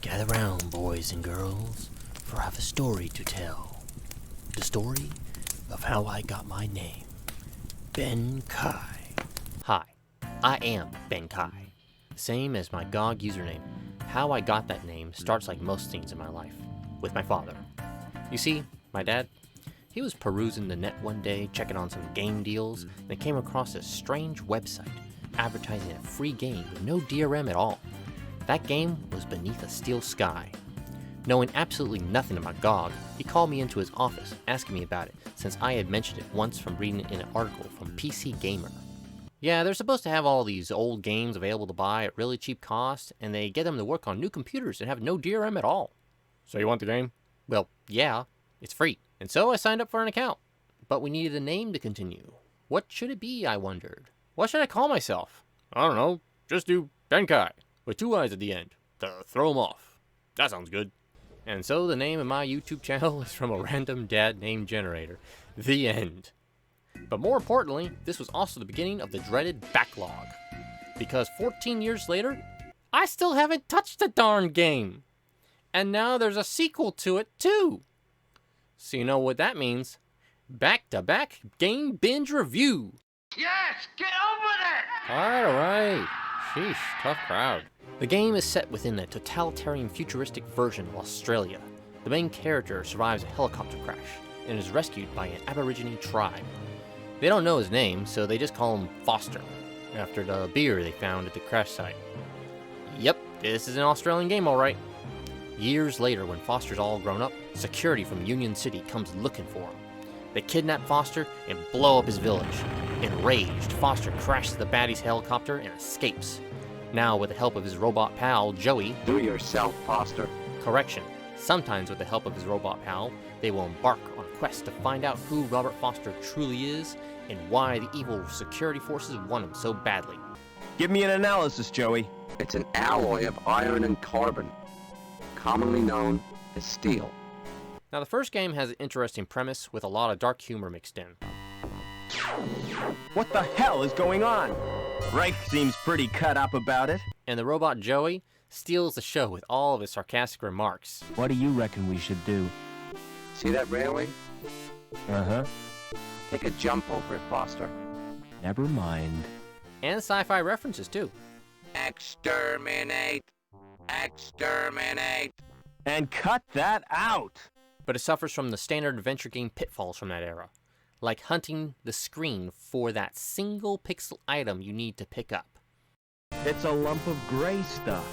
Gather round, boys and girls, for I have a story to tell. The story of how I got my name, BenKii. Hi, I am BenKii. Same as my GOG username. How I got that name starts like most things in my life, with my father. You see, my dad, he was perusing the net one day, checking on some game deals, and he came across a strange website advertising a free game with no DRM at all. That game was Beneath a Steel Sky. Knowing absolutely nothing about GOG, he called me into his office, asking me about it, since I had mentioned it once from reading it in an article from PC Gamer. Yeah, they're supposed to have all these old games available to buy at really cheap cost, and they get them to work on new computers and have no DRM at all. So you want the game? Well, yeah, it's free. And so I signed up for an account. But we needed a name to continue. What should it be, I wondered? What should I call myself? I don't know, just do BenKii, with 2 eyes at the end, to throw them off. That sounds good. And so the name of my YouTube channel is from a random dad name generator. The end. But more importantly, this was also the beginning of the dreaded backlog. Because 14 years later, I still haven't touched the darn game. And now there's a sequel to it too. So you know what that means. Back-to-back game binge review. Yes, get on with it! Alright. Sheesh, tough crowd. The game is set within a totalitarian futuristic version of Australia. The main character survives a helicopter crash and is rescued by an Aborigine tribe. They don't know his name, so they just call him Foster, after the beer they found at the crash site. Yep, this is an Australian game alright. Years later, when Foster's all grown up, security from Union City comes looking for him. They kidnap Foster and blow up his village. Enraged, Foster crashes the baddie's helicopter and escapes. Now, with the help of his robot pal, Joey... Do yourself, Foster. Correction. Sometimes with the help of his robot pal, they will embark on a quest to find out who Robert Foster truly is and why the evil security forces want him so badly. Give me an analysis, Joey. It's an alloy of iron and carbon, commonly known as steel. Now, the first game has an interesting premise with a lot of dark humor mixed in. What the hell is going on? Reich seems pretty cut up about it. And the robot Joey steals the show with all of his sarcastic remarks. What do you reckon we should do? See that railing? Uh-huh. Take a jump over it, Foster. Never mind. And sci-fi references, too. Exterminate! Exterminate! And cut that out! But it suffers from the standard adventure game pitfalls from that era, like hunting the screen for that single pixel item you need to pick up. It's a lump of gray stuff.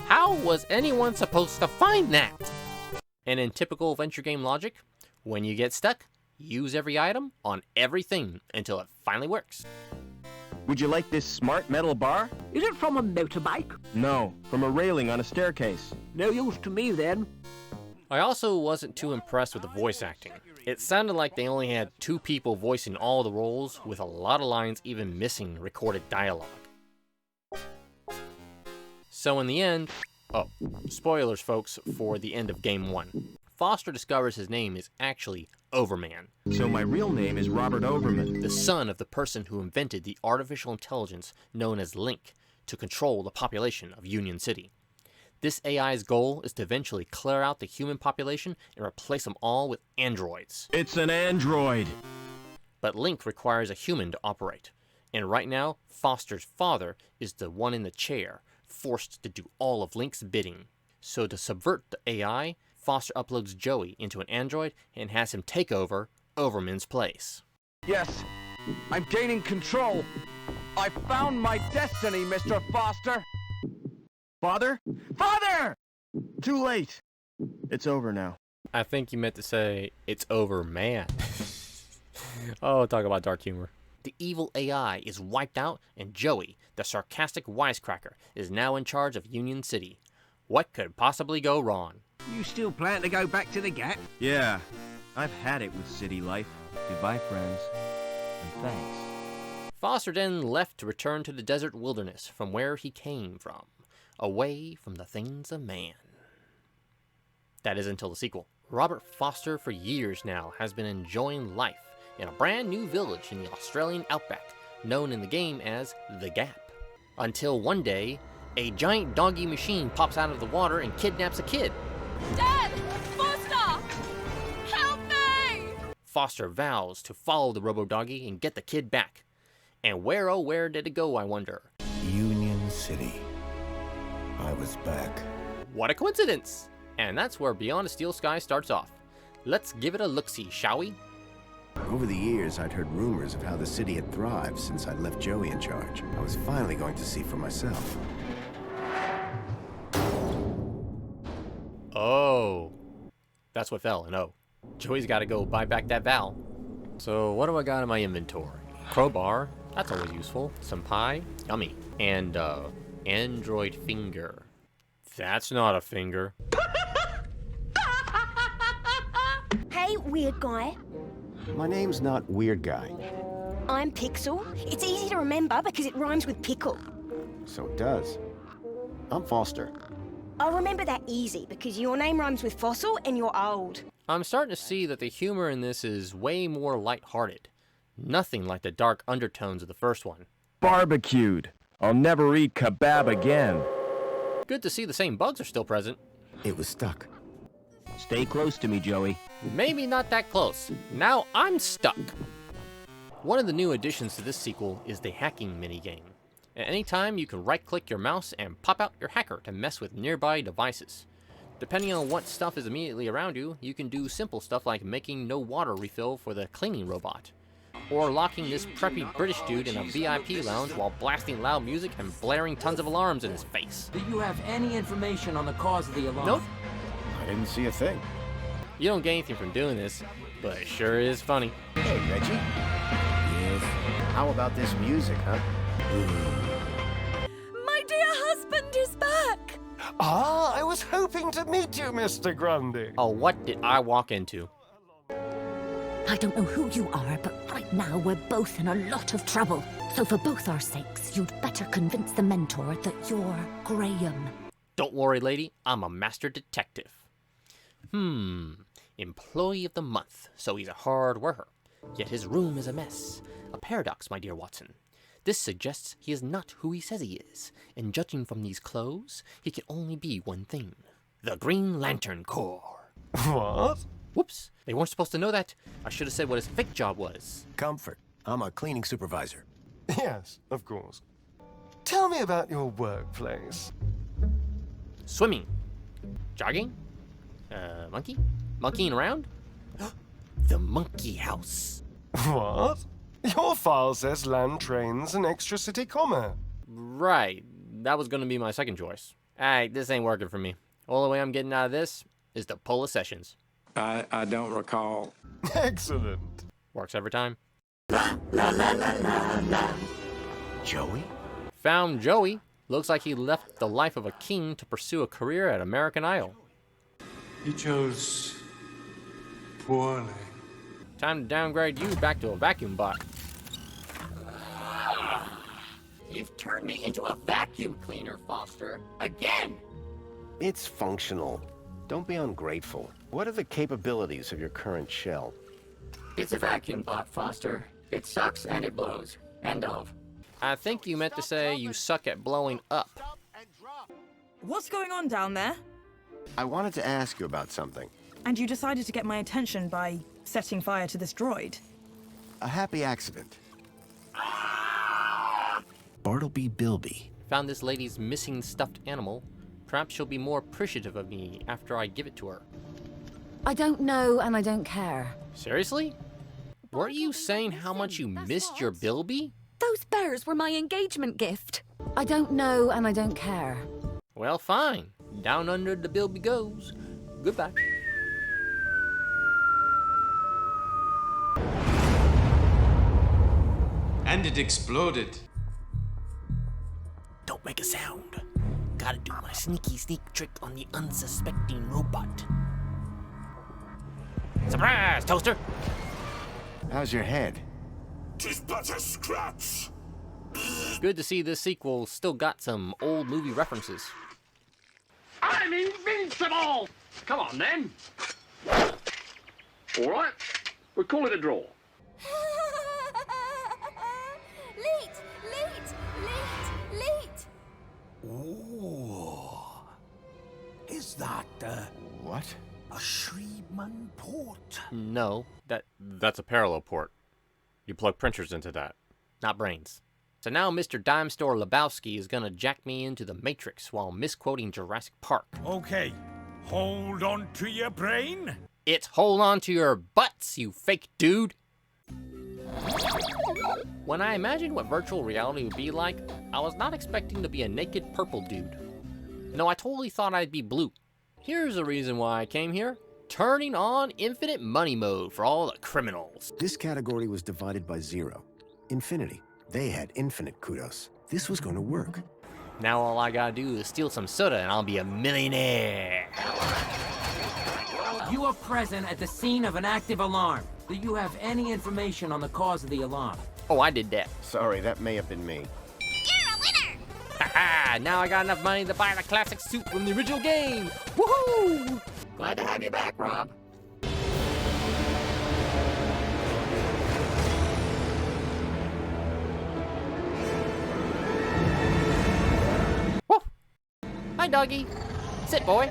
How was anyone supposed to find that? And in typical adventure game logic, when you get stuck, use every item on everything until it finally works. Would you like this smart metal bar? Is it from a motorbike? No, from a railing on a staircase. No use to me then. I also wasn't too impressed with the voice acting. It sounded like they only had 2 people voicing all the roles, with a lot of lines even missing recorded dialogue. So in the end, spoilers folks for the end of Game 1. Foster discovers his name is actually Overman. So my real name is Robert Overman. The son of the person who invented the artificial intelligence known as Link to control the population of Union City. This AI's goal is to eventually clear out the human population and replace them all with androids. It's an android. But Link requires a human to operate. And right now, Foster's father is the one in the chair, forced to do all of Link's bidding. So to subvert the AI, Foster uploads Joey into an android and has him take over Overman's place. Yes, I'm gaining control. I found my destiny, Mr. Foster. Father? Father! Too late. It's over now. I think you meant to say, it's over, man. Oh, talk about dark humor. The evil AI is wiped out, and Joey, the sarcastic wisecracker, is now in charge of Union City. What could possibly go wrong? You still plan to go back to the Gap? Yeah, I've had it with city life. Goodbye, friends. And thanks. Foster then left to return to the desert wilderness from where he came from, away from the things of man. That is until the sequel. Robert Foster for years now has been enjoying life in a brand new village in the Australian outback, known in the game as The Gap. Until one day, A giant doggy machine pops out of the water and kidnaps a kid. Dad! Foster! Help me! Foster vows to follow the robo-doggy and get the kid back. And where, oh where did it go, I wonder? Union City. I was back. What a coincidence! And that's where Beyond a Steel Sky starts off. Let's give it a look-see, shall we? Over the years, I'd heard rumors of how the city had thrived since I'd left Joey in charge. I was finally going to see for myself. Oh. That's what fell in O. Joey's gotta go buy back that Val. So what do I got in my inventory? Crowbar, that's always useful. Some pie, yummy. And, Android finger. That's not a finger. Hey, weird guy. My name's not Weird Guy. I'm Pixel. It's easy to remember because it rhymes with pickle. So it does. I'm Foster. I'll remember that easy because your name rhymes with fossil and you're old. I'm starting to see that the humor in this is way more lighthearted. Nothing like the dark undertones of the first one. Barbecued. I'll never eat kebab again. Good to see the same bugs are still present. It was stuck. Stay close to me, Joey. Maybe not that close. Now I'm stuck. One of the new additions to this sequel is the hacking minigame. At any time, you can right-click your mouse and pop out your hacker to mess with nearby devices. Depending on what stuff is immediately around you, you can do simple stuff like making no water refill for the cleaning robot, or locking this preppy British dude in a VIP lounge while blasting loud music and blaring tons of alarms in his face. Do you have any information on the cause of the alarm? Nope. I didn't see a thing. You don't get anything from doing this, but it sure is funny. Hey, Reggie. Yes? How about this music, huh? My dear husband is back! Ah, I was hoping to meet you, Mr. Grundy. Oh, what did I walk into? I don't know who you are, but right now we're both in a lot of trouble. So for both our sakes, you'd better convince the mentor that you're Graham. Don't worry, lady. I'm a master detective. Employee of the month, so he's a hard worker. Yet his room is a mess. A paradox, my dear Watson. This suggests he is not who he says he is, and judging from these clothes, he can only be one thing. The Green Lantern Corps. What? Whoops, they weren't supposed to know that. I should have said what his fake job was. Comfort. I'm a cleaning supervisor. Yes, of course. Tell me about your workplace. Swimming. Jogging. Monkey? Monkeying around? The Monkey House. What? Your file says land, trains, and extra-city commerce. Right, that was gonna be my second choice. Alright, this ain't working for me. All the way I'm getting out of this is the Polar Sessions. I don't recall. Excellent. Works every time. Joey? Found Joey. Looks like he left the life of a king to pursue a career at American Idol. He chose poorly. Time to downgrade you back to a vacuum bot. You've turned me into a vacuum cleaner, Foster. Again! It's functional. Don't be ungrateful. What are the capabilities of your current shell? It's a vacuum bot, Foster. It sucks and it blows. End of. I think you meant to say you suck at blowing up. What's going on down there? I wanted to ask you about something. And you decided to get my attention by setting fire to this droid. A happy accident. Bartleby Bilby. Found this lady's missing stuffed animal. Perhaps she'll be more appreciative of me after I give it to her. I don't know and I don't care. Seriously? Weren't you saying how much you missed your Bilby? Those bears were my engagement gift. I don't know and I don't care. Well, fine. Down under the Bilby goes. Goodbye. And it exploded. Don't make a sound. Gotta do my sneaky sneak trick on the unsuspecting robot. Surprise, Toaster! How's your head? 'Tis but a scratch. Good to see this sequel still got some old movie references. I'm invincible! Come on, then. All right, we'll call it a draw. Leet! Leet! Leet! Leet! Is that, What? a Shreeman port? No, that's a parallel port. You plug printers into that, not brains. So now Mr. Dime Store Lebowski is gonna jack me into the Matrix while misquoting Jurassic Park. Okay, hold on to your brain. It's hold on to your butts, you fake dude! When I imagined what virtual reality would be like, I was not expecting to be a naked purple dude. No, I totally thought I'd be blue. Here's the reason why I came here. Turning on infinite money mode for all the criminals. This category was divided by 0. Infinity. They had infinite kudos. This was going to work. Now all I gotta do is steal some soda and I'll be a millionaire. You are present at the scene of an active alarm. Do you have any information on the cause of the alarm? Oh, I did that. Sorry, that may have been me. Haha, now I got enough money to buy the classic suit from the original game. Woohoo! Glad to have you back, Rob. Woo! Hi, doggy. Sit, boy.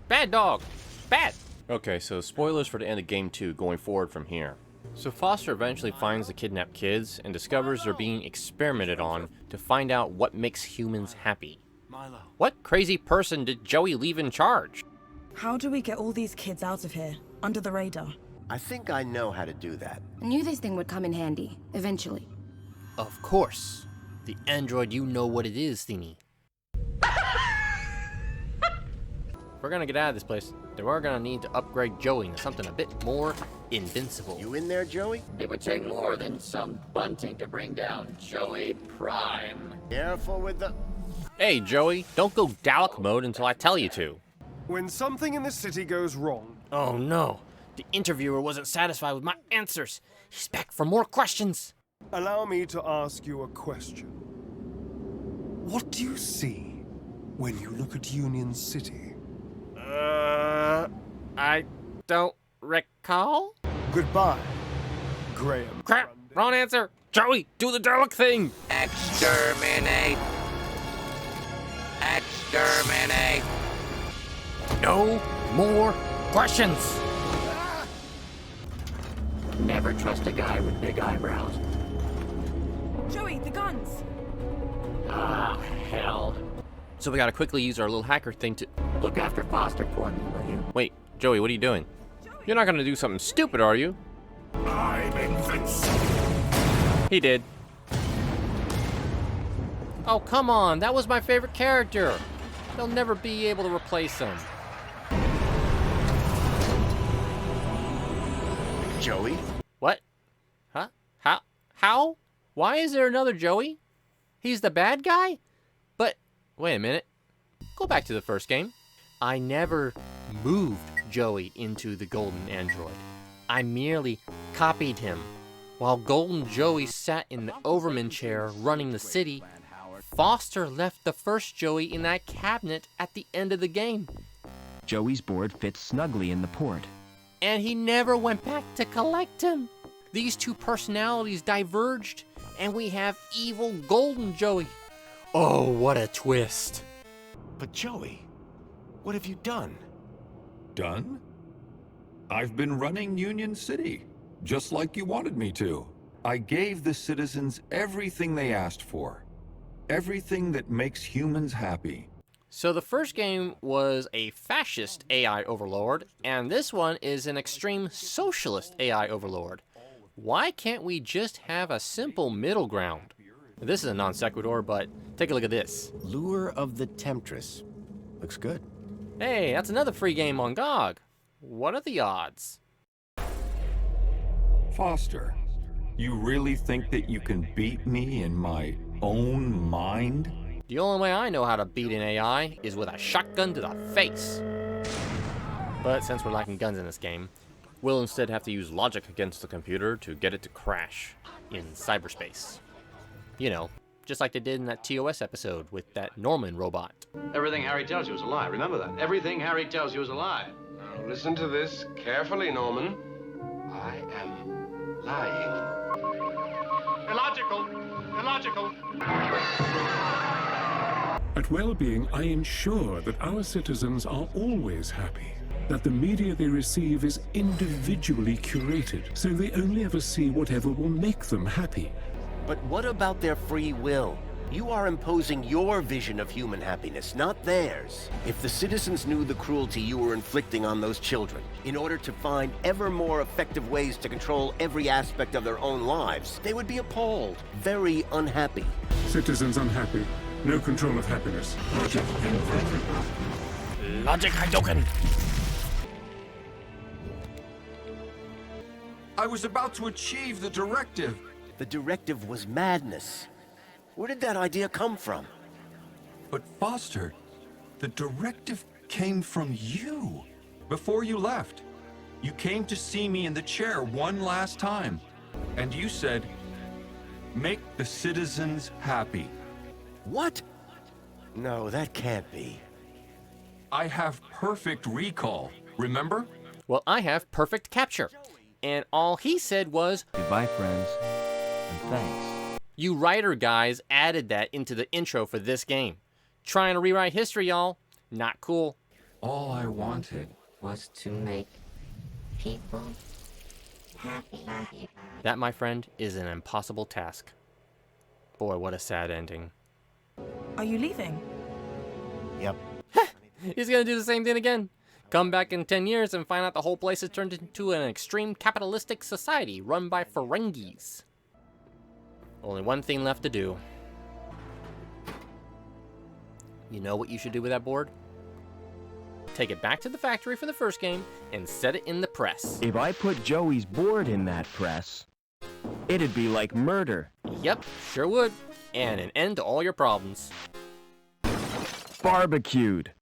Bad dog. Bad. Okay, so spoilers for the end of Game 2 going forward from here. So Foster eventually finds the kidnapped kids and discovers they're being experimented on to find out what makes humans happy. What crazy person did Joey leave in charge? How do we get all these kids out of here, under the radar? I think I know how to do that. I knew this thing would come in handy, eventually. Of course. The android you know what it is thingy. If we're gonna get out of this place, then we're gonna need to upgrade Joey into something a bit more invincible. You in there, Joey? It would take more than some bunting to bring down Joey Prime. Careful with the... Hey, Joey, don't go Dalek mode until I tell you to. When something in the city goes wrong... Oh no, the interviewer wasn't satisfied with my answers. He's back for more questions. Allow me to ask you a question. What do you see when you look at Union City? I don't recall? Goodbye, Graham. Crap, wrong answer. Joey, do the Dalek thing. Exterminate! Exterminate! No more questions. Never trust a guy with big eyebrows. Joey, the guns! Ah, hell. So we gotta quickly use our little hacker thing to... Look after Foster for me, will you? Wait, Joey, what are you doing? You're not gonna do something stupid, are you? I'm invincible. He did. Oh, come on, that was my favorite character. They'll never be able to replace him. Joey? What? Huh? How? Why is there another Joey? He's the bad guy? But, wait a minute. Go back to the first game. I never moved Joey into the golden android. I merely copied him. While golden Joey sat in the Overman chair running the city, Foster left the first Joey in that cabinet at the end of the game. Joey's board fits snugly in the port. And he never went back to collect him. These two personalities diverged, and we have evil golden Joey. Oh, what a twist. But Joey, what have you done? Done? I've been running Union City, just like you wanted me to. I gave the citizens everything they asked for. Everything that makes humans happy. So the first game was a fascist AI overlord, and this one is an extreme socialist AI overlord. Why can't we just have a simple middle ground? This is a non sequitur, but take a look at this. Lure of the Temptress. Looks good. Hey, that's another free game on GOG. What are the odds? Foster, you really think that you can beat me in my own mind? The only way I know how to beat an AI is with a shotgun to the face. But since we're lacking guns in this game, we'll instead have to use logic against the computer to get it to crash in cyberspace. You know, just like they did in that TOS episode with that Norman robot. Everything Harry tells you is a lie. Remember that. Everything Harry tells you is a lie. Now listen to this carefully, Norman. I am lying. Illogical. Illogical. At Wellbeing, I ensure that our citizens are always happy, that the media they receive is individually curated, so they only ever see whatever will make them happy. But what about their free will? You are imposing your vision of human happiness, not theirs. If the citizens knew the cruelty you were inflicting on those children, in order to find ever more effective ways to control every aspect of their own lives, they would be appalled, very unhappy. Citizens unhappy, no control of happiness. Logic Hadouken! I was about to achieve the directive. The directive was madness. Where did that idea come from? But Foster, the directive came from you. Before you left, you came to see me in the chair one last time. And you said, make the citizens happy. What? No, that can't be. I have perfect recall, remember? Well, I have perfect capture. And all he said was, Goodbye, friends, and thanks. You writer guys added that into the intro for this game. Trying to rewrite history, y'all. Not cool. All I wanted was to make people happy. That, my friend, is an impossible task. Boy, what a sad ending. Are you leaving? Yep. He's gonna do the same thing again. Come back in 10 years and find out the whole place has turned into an extreme capitalistic society run by Ferengis. Only one thing left to do. You know what you should do with that board? Take it back to the factory for the first game and set it in the press. If I put Joey's board in that press, it'd be like murder. Yep, sure would. And an end to all your problems. Barbecued.